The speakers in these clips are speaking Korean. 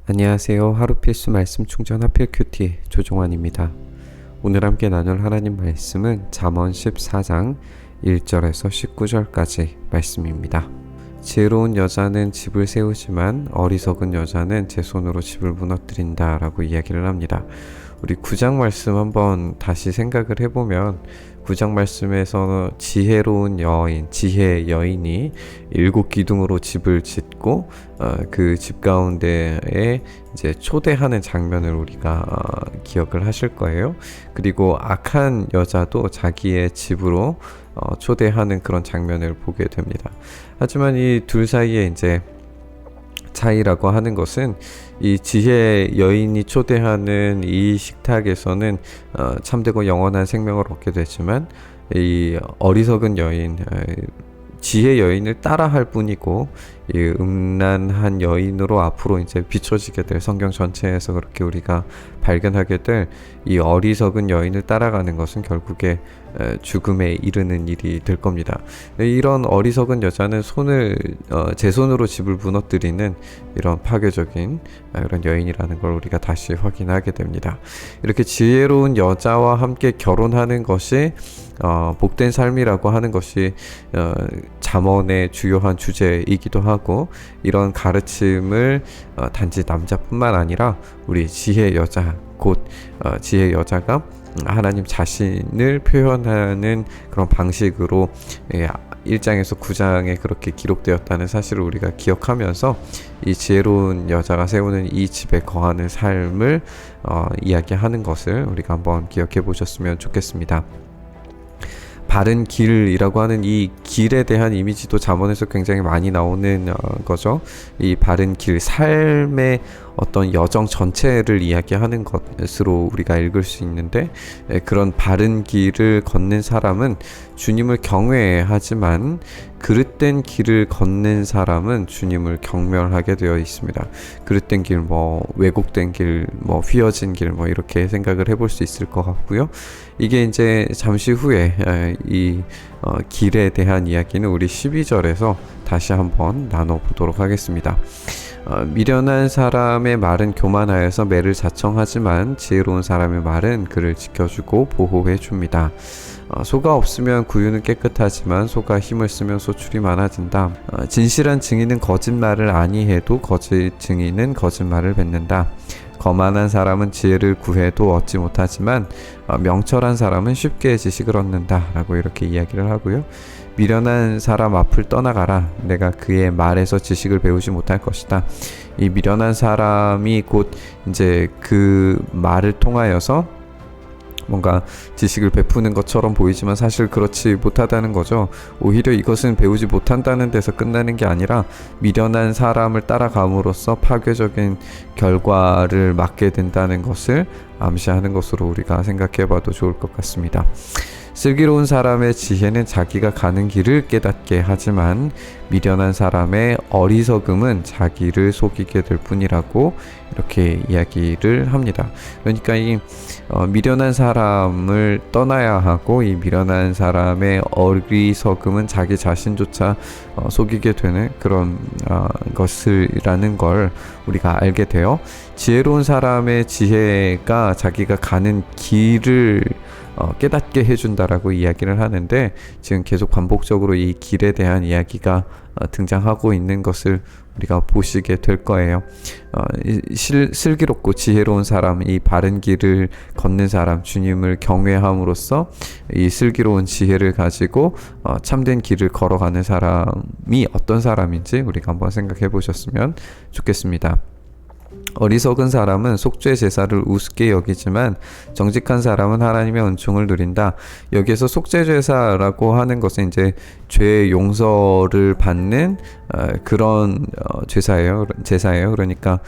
안녕하세요. 하루 필수 말씀 충전 하필 큐티 조종환입니다. 오늘 함께 나눌 하나님 말씀은 잠언 14장 1절에서 19절까지 말씀입니다. 지혜로운 여자는 집을 세우지만 어리석은 여자는 제 손으로 집을 무너뜨린다 라고 이야기를 합니다. 우리 9장 말씀 한번 다시 생각을 해보면 9장 말씀에서 지혜로운 여인, 지혜 여인이 7기둥으로 집을 짓고 그 집 가운데에 이제 초대하는 장면을 우리가 기억을 하실 거예요. 그리고 악한 여자도 자기의 집으로 초대하는 그런 장면을 보게 됩니다. 하지만 이 둘 사이에 이제 차이라고 하는 것은 이 지혜 여인이 초대하는 이 식탁에서는 참되고 영원한 생명을 얻게 되지만 이 어리석은 여인, 지혜 여인을 따라할 뿐이고 이 음란한 여인으로 앞으로 이제 비춰지게 될, 성경 전체에서 그렇게 우리가 발견하게 될 이 어리석은 여인을 따라가는 것은 결국에 죽음에 이르는 일이 될 겁니다. 이런 어리석은 여자는 제 손으로 집을 무너뜨리는 이런 파괴적인 그런 여인이라는 걸 우리가 다시 확인하게 됩니다. 이렇게 지혜로운 여자와 함께 결혼하는 것이 복된 삶이라고 하는 것이 잠언의 주요한 주제이기도 하고, 이런 가르침을 단지 남자뿐만 아니라 우리 지혜 여자, 곧 지혜 여자가 하나님 자신을 표현하는 그런 방식으로 1장에서 9장에 그렇게 기록되었다는 사실을 우리가 기억하면서 이 지혜로운 여자가 세우는 이 집에 거하는 삶을 이야기하는 것을 우리가 한번 기억해 보셨으면 좋겠습니다. 바른 길이라고 하는 이 길에 대한 이미지도 잠언에서 굉장히 많이 나오는 거죠. 이 바른 길, 삶의 어떤 여정 전체를 이야기하는 것으로 우리가 읽을 수 있는데, 그런 바른 길을 걷는 사람은 주님을 경외하지만 그릇된 길을 걷는 사람은 주님을 경멸하게 되어 있습니다. 그릇된 길, 왜곡된 길, 휘어진 길, 이렇게 생각을 해볼 수 있을 것 같고요. 이게 이제 잠시 후에 이 길에 대한 이야기는 우리 12절에서 다시 한번 나눠보도록 하겠습니다. 미련한 사람의 말은 교만하여서 매를 자청하지만 지혜로운 사람의 말은 그를 지켜주고 보호해 줍니다. 소가 없으면 구유는 깨끗하지만 소가 힘을 쓰면 소출이 많아진다. 진실한 증인은 거짓말을 아니해도 거짓 증인은 거짓말을 뱉는다. 거만한 사람은 지혜를 구해도 얻지 못하지만 명철한 사람은 쉽게 지식을 얻는다 라고 이렇게 이야기를 하고요. 미련한 사람 앞을 떠나가라. 내가 그의 말에서 지식을 배우지 못할 것이다. 이 미련한 사람이 곧 이제 그 말을 통하여서 뭔가 지식을 베푸는 것처럼 보이지만 사실 그렇지 못하다는 거죠. 오히려 이것은 배우지 못한다는 데서 끝나는 게 아니라 미련한 사람을 따라감으로써 파괴적인 결과를 맞게 된다는 것을 암시하는 것으로 우리가 생각해 봐도 좋을 것 같습니다. 슬기로운 사람의 지혜는 자기가 가는 길을 깨닫게 하지만 미련한 사람의 어리석음은 자기를 속이게 될 뿐이라고 이렇게 이야기를 합니다. 그러니까 이 미련한 사람을 떠나야 하고, 이 미련한 사람의 어리석음은 자기 자신조차 속이게 되는 그런 것이라는 걸 우리가 알게 돼요. 지혜로운 사람의 지혜가 자기가 가는 길을 깨닫게 해준다라고 이야기를 하는데, 지금 계속 반복적으로 이 길에 대한 이야기가 등장하고 있는 것을 우리가 보시게 될 거예요. 슬기롭고 지혜로운 사람, 이 바른 길을 걷는 사람, 주님을 경외함으로써 이 슬기로운 지혜를 가지고 참된 길을 걸어가는 사람이 어떤 사람인지 우리가 한번 생각해 보셨으면 좋겠습니다. 어리석은 사람은 속죄 제사를 우습게 여기지만 정직한 사람은 하나님의 은총을 누린다. 여기에서 속죄 제사라고 하는 것은 이제 죄 용서를 받는 그런 제사예요. 그러니까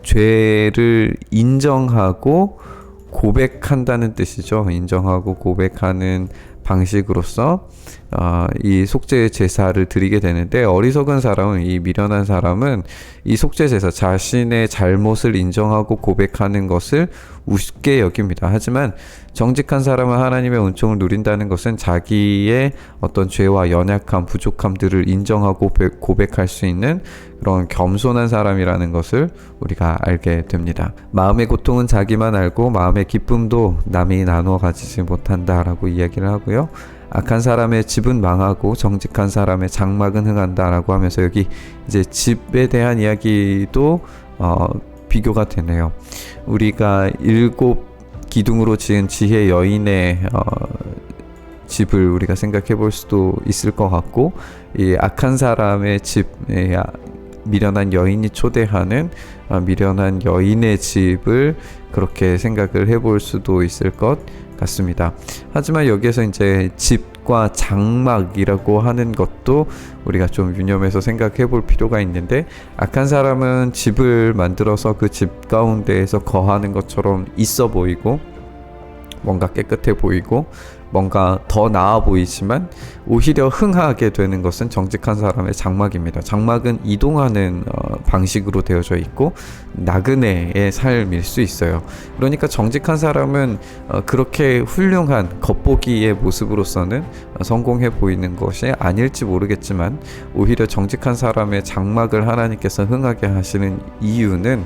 죄를 인정하고 고백한다는 뜻이죠. 인정하고 고백하는 방식으로서 이 속죄 제사를 드리게 되는데, 어리석은 사람은, 이 미련한 사람은 이 속죄 제사, 자신의 잘못을 인정하고 고백하는 것을 우습게 여깁니다. 하지만 정직한 사람은 하나님의 은총을 누린다는 것은 자기의 어떤 죄와 연약함, 부족함들을 인정하고 고백할 수 있는 그런 겸손한 사람이라는 것을 우리가 알게 됩니다. 마음의 고통은 자기만 알고 마음의 기쁨도 남이 나누어 가지지 못한다라고 이야기를 하고요. 악한 사람의 집은 망하고 정직한 사람의 장막은 흥한다라고 하면서 여기 이제 집에 대한 이야기도 비교가 되네요. 우리가 7 기둥으로 지은 지혜 여인의 집을 우리가 생각해 볼 수도 있을 것 같고, 이 악한 사람의 집에 미련한 여인이 초대하는 미련한 여인의 집을 그렇게 생각을 해볼 수도 있을 것 같습니다. 하지만 여기에서 이제 집과 장막이라고 하는 것도 우리가 좀 유념해서 생각해 볼 필요가 있는데, 악한 사람은 집을 만들어서 그 집 가운데에서 거하는 것처럼 있어 보이고 뭔가 깨끗해 보이고 뭔가 더 나아 보이지만 오히려 흥하게 되는 것은 정직한 사람의 장막입니다. 장막은 이동하는 방식으로 되어져 있고 나그네의 삶일 수 있어요. 그러니까 정직한 사람은 그렇게 훌륭한 겉보기의 모습으로서는 성공해 보이는 것이 아닐지 모르겠지만, 오히려 정직한 사람의 장막을 하나님께서 흥하게 하시는 이유는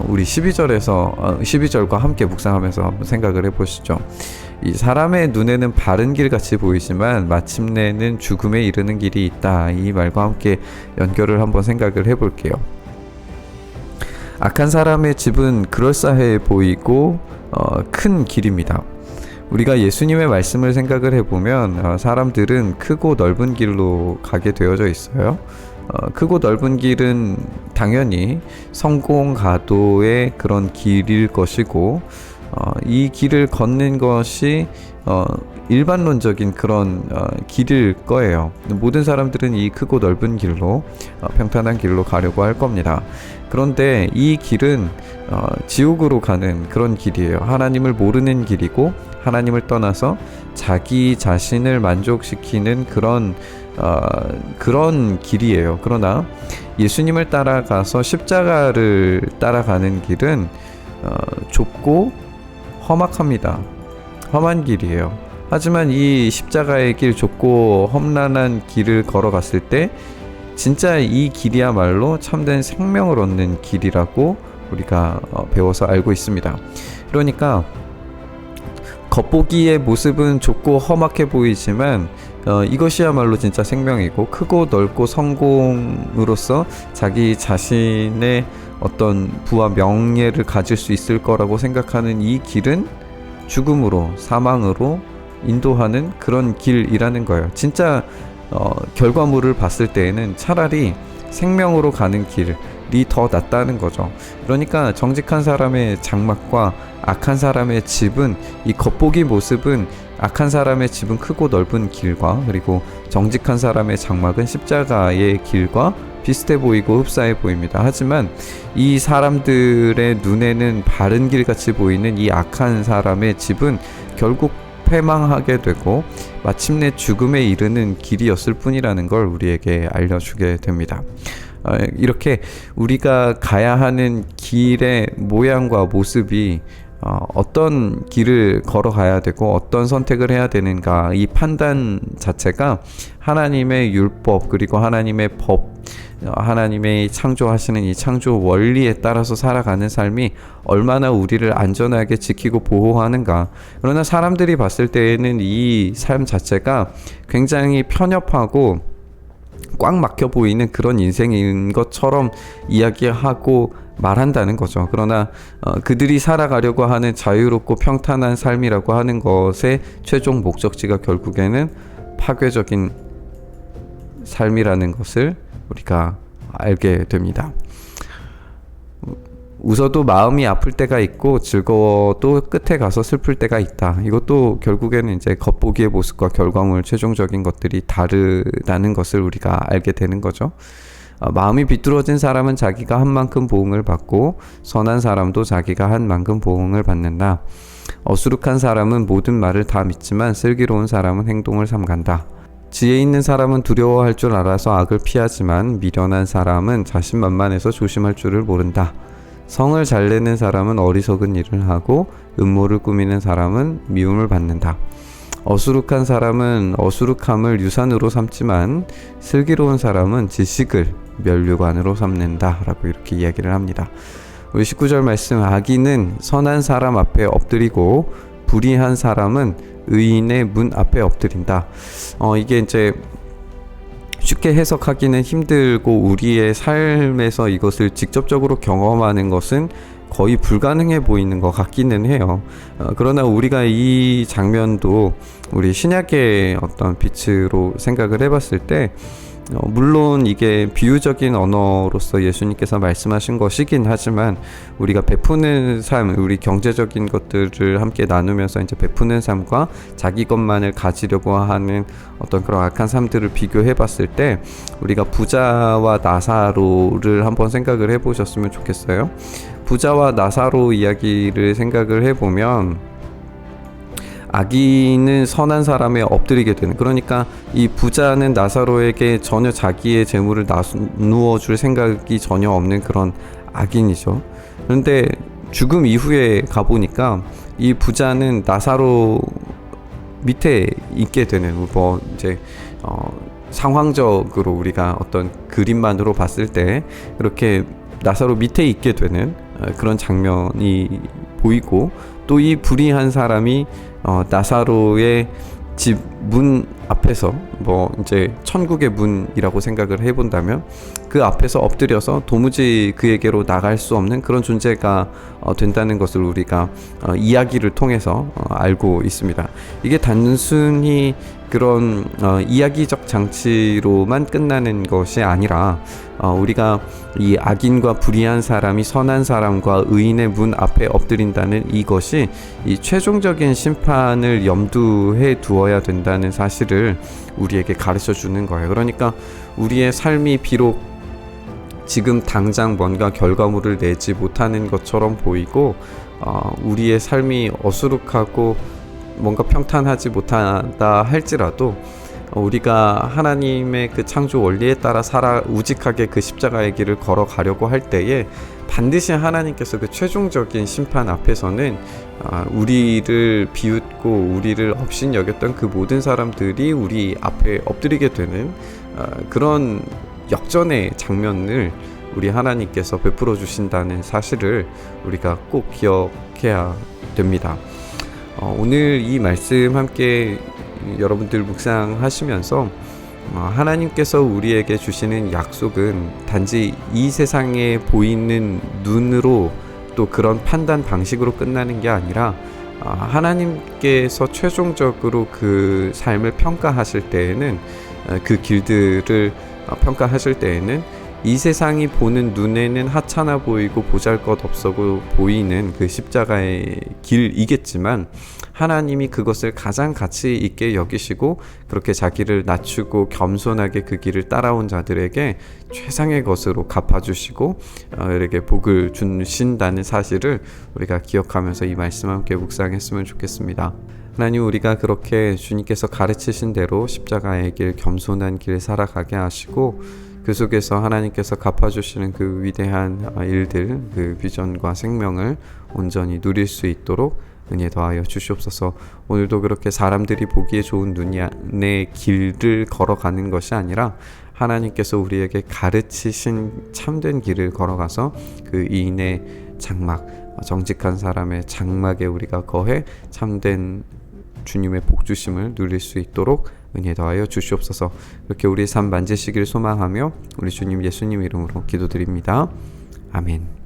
우리 12절과 함께 묵상하면서 한번 생각을 해보시죠. 이 사람의 눈에는 바른 길 같이 보이지만 마침내는 죽음에 이르는 길이 있다. 이 말과 함께 연결을 한번 생각을 해볼게요. 악한 사람의 집은 그럴싸해 보이고 큰 길입니다. 우리가 예수님의 말씀을 생각을 해보면 사람들은 크고 넓은 길로 가게 되어져 있어요. 크고 넓은 길은 당연히 성공 가도의 그런 길일 것이고, 이 길을 걷는 것이 일반론적인 그런 길일 거예요. 모든 사람들은 이 크고 넓은 길로 평탄한 길로 가려고 할 겁니다. 그런데 이 길은 지옥으로 가는 그런 길이에요. 하나님을 모르는 길이고 하나님을 떠나서 자기 자신을 만족시키는 그런 길이에요. 그러나 예수님을 따라가서 십자가를 따라가는 길은 좁고 험악합니다. 험한 길이에요. 하지만 이 십자가의 길, 좁고 험난한 길을 걸어갔을 때 진짜 이 길이야말로 참된 생명을 얻는 길이라고 우리가 배워서 알고 있습니다. 그러니까 겉보기의 모습은 좁고 험악해 보이지만 이것이야말로 진짜 생명이고, 크고 넓고 성공으로서 자기 자신의 어떤 부와 명예를 가질 수 있을 거라고 생각하는 이 길은 죽음으로, 사망으로 인도하는 그런 길이라는 거예요. 진짜 결과물을 봤을 때에는 차라리 생명으로 가는 길이 더 낫다는 거죠. 그러니까 정직한 사람의 장막과 악한 사람의 집은, 이 겉보기 모습은 악한 사람의 집은 크고 넓은 길과, 그리고 정직한 사람의 장막은 십자가의 길과 비슷해 보이고 흡사해 보입니다. 하지만 이 사람들의 눈에는 바른 길같이 보이는 이 악한 사람의 집은 결국 패망하게 되고 마침내 죽음에 이르는 길이었을 뿐이라는 걸 우리에게 알려주게 됩니다. 이렇게 우리가 가야 하는 길의 모양과 모습이 어떤 길을 걸어가야 되고 어떤 선택을 해야 되는가, 이 판단 자체가 하나님의 율법, 그리고 하나님의 법, 하나님의 창조하시는 이 창조 원리에 따라서 살아가는 삶이 얼마나 우리를 안전하게 지키고 보호하는가. 그러나 사람들이 봤을 때에는 이 삶 자체가 굉장히 편협하고 꽉 막혀 보이는 그런 인생인 것처럼 이야기하고 말한다는 거죠. 그러나 그들이 살아가려고 하는 자유롭고 평탄한 삶이라고 하는 것의 최종 목적지가 결국에는 파괴적인 삶이라는 것을 우리가 알게 됩니다. 웃어도 마음이 아플 때가 있고 즐거워도 끝에 가서 슬플 때가 있다. 이것도 결국에는 이제 겉보기의 모습과 결과물, 최종적인 것들이 다르다는 것을 우리가 알게 되는 거죠. 마음이 비뚤어진 사람은 자기가 한 만큼 보응을 받고 선한 사람도 자기가 한 만큼 보응을 받는다. 어수룩한 사람은 모든 말을 다 믿지만 슬기로운 사람은 행동을 삼간다. 지혜 있는 사람은 두려워할 줄 알아서 악을 피하지만 미련한 사람은 자신만만해서 조심할 줄을 모른다. 성을 잘 내는 사람은 어리석은 일을 하고 음모를 꾸미는 사람은 미움을 받는다. 어수룩한 사람은 어수룩함을 유산으로 삼지만 슬기로운 사람은 지식을 면류관으로 삼는다 라고 이렇게 이야기를 합니다. 우리 19절 말씀, 악인은 선한 사람 앞에 엎드리고 불의한 사람은 의인의 문 앞에 엎드린다. 이게 이제 쉽게 해석하기는 힘들고 우리의 삶에서 이것을 직접적으로 경험하는 것은 거의 불가능해 보이는 것 같기는 해요. 그러나 우리가 이 장면도 우리 신약의 어떤 빛으로 생각을 해봤을 때 물론 이게 비유적인 언어로서 예수님께서 말씀하신 것이긴 하지만 우리가 베푸는 삶, 우리 경제적인 것들을 함께 나누면서 이제 베푸는 삶과 자기 것만을 가지려고 하는 어떤 그런 악한 삶들을 비교해 봤을 때 우리가 부자와 나사로를 한번 생각을 해 보셨으면 좋겠어요. 부자와 나사로 이야기를 생각을 해보면 악인은 선한 사람에 엎드리게 되는, 그러니까 이 부자는 나사로에게 전혀 자기의 재물을 나누어 줄 생각이 전혀 없는 그런 악인이죠. 그런데 죽음 이후에 가보니까 이 부자는 나사로 밑에 있게 되는, 뭐 이제 상황적으로 우리가 어떤 그림만으로 봤을 때 그렇게 나사로 밑에 있게 되는 그런 장면이 보이고, 또 이 불의한 사람이 나사로의 집 문 앞에서, 뭐 이제 천국의 문이라고 생각을 해본다면 그 앞에서 엎드려서 도무지 그에게로 나갈 수 없는 그런 존재가 된다는 것을 우리가 이야기를 통해서 알고 있습니다. 이게 단순히 그런 이야기적 장치로만 끝나는 것이 아니라 우리가 이 악인과 불의한 사람이 선한 사람과 의인의 문 앞에 엎드린다는 이것이 이 최종적인 심판을 염두에 두어야 된다는 사실을 우리에게 가르쳐 주는 거예요. 그러니까 우리의 삶이 비록 지금 당장 뭔가 결과물을 내지 못하는 것처럼 보이고 우리의 삶이 어수룩하고 뭔가 평탄하지 못하다 할지라도 우리가 하나님의 그 창조 원리에 따라 우직하게 그 십자가의 길을 걸어가려고 할 때에 반드시 하나님께서 그 최종적인 심판 앞에서는 우리를 비웃고 우리를 업신여겼던 그 모든 사람들이 우리 앞에 엎드리게 되는 그런 역전의 장면을 우리 하나님께서 베풀어 주신다는 사실을 우리가 꼭 기억해야 됩니다. 오늘 이 말씀 함께 여러분들 묵상하시면서 하나님께서 우리에게 주시는 약속은 단지 이 세상에 보이는 눈으로 또 그런 판단 방식으로 끝나는 게 아니라 하나님께서 최종적으로 그 삶을 평가하실 때에는 그 길들을 평가하실 때에는 이 세상이 보는 눈에는 하찮아 보이고 보잘것없어 보이는 그 십자가의 길이겠지만 하나님이 그것을 가장 가치 있게 여기시고 그렇게 자기를 낮추고 겸손하게 그 길을 따라온 자들에게 최상의 것으로 갚아주시고 그에게 복을 주신다는 사실을 우리가 기억하면서 이 말씀 함께 묵상했으면 좋겠습니다. 하나님, 우리가 그렇게 주님께서 가르치신 대로 십자가의 길, 겸손한 길 살아가게 하시고 그 속에서 하나님께서 갚아주시는 그 위대한 일들, 그 비전과 생명을 온전히 누릴 수 있도록 은혜 더하여 주시옵소서. 오늘도 그렇게 사람들이 보기에 좋은 눈의 길을 걸어가는 것이 아니라 하나님께서 우리에게 가르치신 참된 길을 걸어가서 그 이인의 장막, 정직한 사람의 장막에 우리가 거해 참된 주님의 복주심을 누릴 수 있도록 은혜 더하여 주시옵소서. 그렇게 우리의 삶 만지시길 소망하며 우리 주님 예수님 이름으로 기도드립니다. 아멘.